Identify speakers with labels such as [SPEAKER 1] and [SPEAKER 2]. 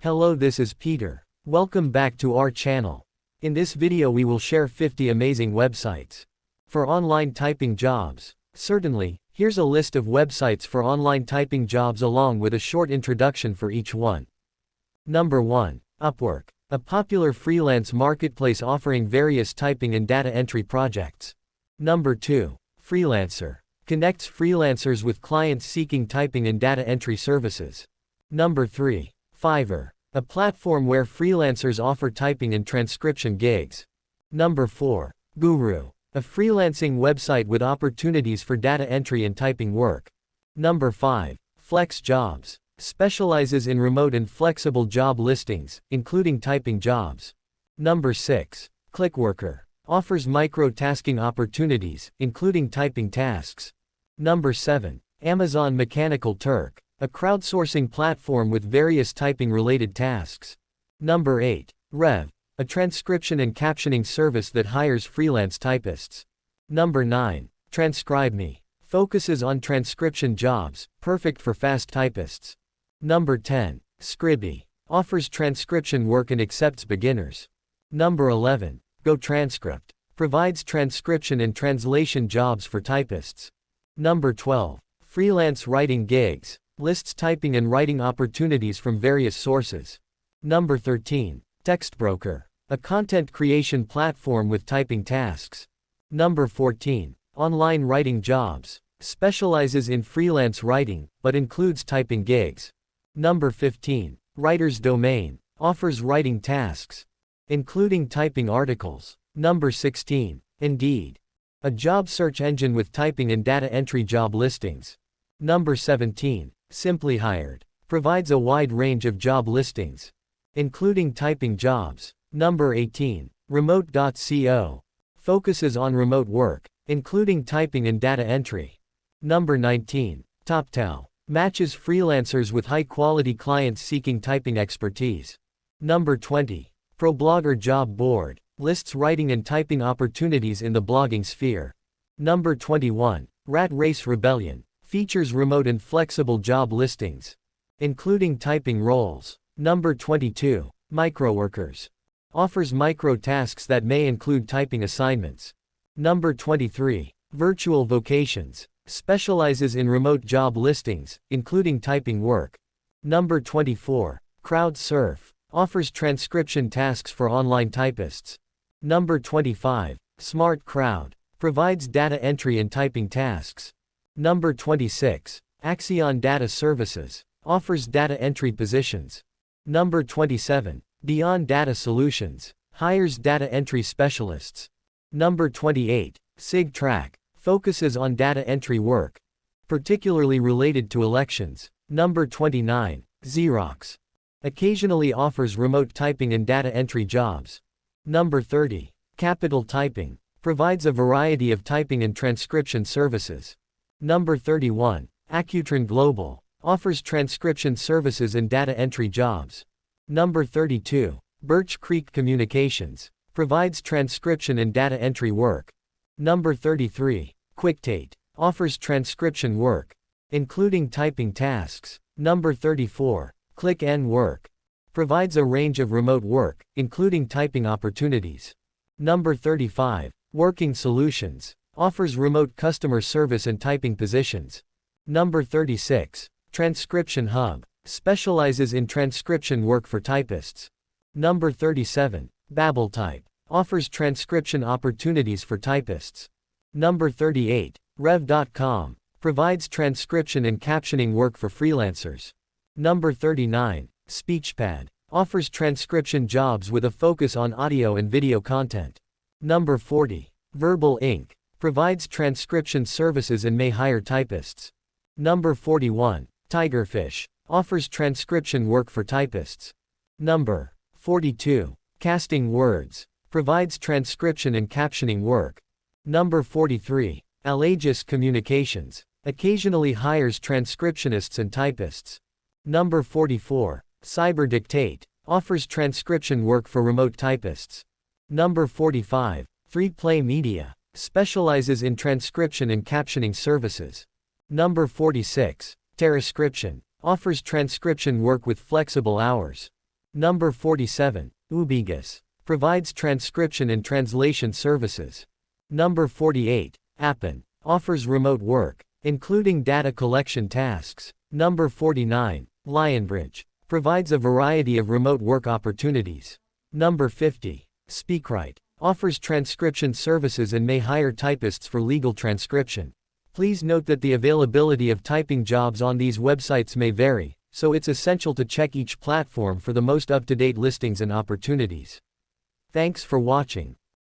[SPEAKER 1] Hello, this is Peter. Welcome back to our channel. In this video we will share 50 amazing websites for online typing jobs. Certainly, here's a list of websites for online typing jobs along with a short introduction for each one. Number 1. Upwork, a popular freelance marketplace offering various typing and data entry projects. Number 2. Freelancer, connects freelancers with clients seeking typing and data entry services. Number 3. Fiverr, a platform where freelancers offer typing and transcription gigs. Number 4. Guru, a freelancing website with opportunities for data entry and typing work. Number 5. Flex Jobs, specializes in remote and flexible job listings, including typing jobs. Number 6. Clickworker, offers micro-tasking opportunities, including typing tasks. Number 7. Amazon Mechanical Turk, a crowdsourcing platform with various typing-related tasks. Number 8. Rev, a transcription and captioning service that hires freelance typists. Number 9. TranscribeMe, focuses on transcription jobs, perfect for fast typists. Number 10. Scribby, offers transcription work and accepts beginners. Number 11. GoTranscript, provides transcription and translation jobs for typists. Number 12. Freelance Writing Gigs, lists typing and writing opportunities from various sources. Number 13. Textbroker, a content creation platform with typing tasks. Number 14. Online Writing Jobs, specializes in freelance writing, but includes typing gigs. Number 15. Writer's Domain, offers writing tasks, including typing articles. Number 16. Indeed, a job search engine with typing and data entry job listings. Number 17. Simply Hired, provides a wide range of job listings, including typing jobs. Number 18. Remote.co, focuses on remote work, including typing and data entry. Number 19. TopTal, matches freelancers with high-quality clients seeking typing expertise. Number 20. ProBlogger Job Board, lists writing and typing opportunities in the blogging sphere. Number 21. Rat Race Rebellion, features remote and flexible job listings, including typing roles. Number 22. Microworkers, offers micro tasks that may include typing assignments. Number 23. Virtual Vocations, specializes in remote job listings, including typing work. Number 24. CrowdSurf, offers transcription tasks for online typists. Number 25. Smart Crowd, provides data entry and typing tasks. Number 26. Axion Data Services, offers data entry positions. Number 27. Dion Data Solutions, hires data entry specialists. Number 28. SigTrack, focuses on data entry work, particularly related to elections. Number 29. Xerox, occasionally offers remote typing and data entry jobs. Number 30. Capital Typing, provides a variety of typing and transcription services. Number 31. Accutron Global, offers transcription services and data entry jobs. Number 32. Birch Creek Communications, provides transcription and data entry work. Number 33. QuickTate, offers transcription work, including typing tasks. Number 34. Click-N-Work, provides a range of remote work, including typing opportunities. Number 35. Working Solutions, offers remote customer service and typing positions. Number 36. Transcription Hub, specializes in transcription work for typists. Number 37. BabbleType, offers transcription opportunities for typists. Number 38. Rev.com, provides transcription and captioning work for freelancers. Number 39. SpeechPad, offers transcription jobs with a focus on audio and video content. Number 40. Verbal Inc., provides transcription services and may hire typists. Number 41. Tigerfish, offers transcription work for typists. Number 42. Casting Words, provides transcription and captioning work. Number 43. Allegis Communications, occasionally hires transcriptionists and typists. Number 44. CyberDictate, offers transcription work for remote typists. Number 45. 3Play Media, specializes in transcription and captioning services. Number 46. Terrascription, offers transcription work with flexible hours. Number 47. Ubigus. Provides transcription and translation services. Number 48. Appen. Offers remote work, including data collection tasks. Number 49. Lionbridge. Provides a variety of remote work opportunities. Number 50. Speakwrite. Offers transcription services and may hire typists for legal transcription. Please note that the availability of typing jobs on these websites may vary, so it's essential to check each platform for the most up-to-date listings and opportunities. Thanks for watching.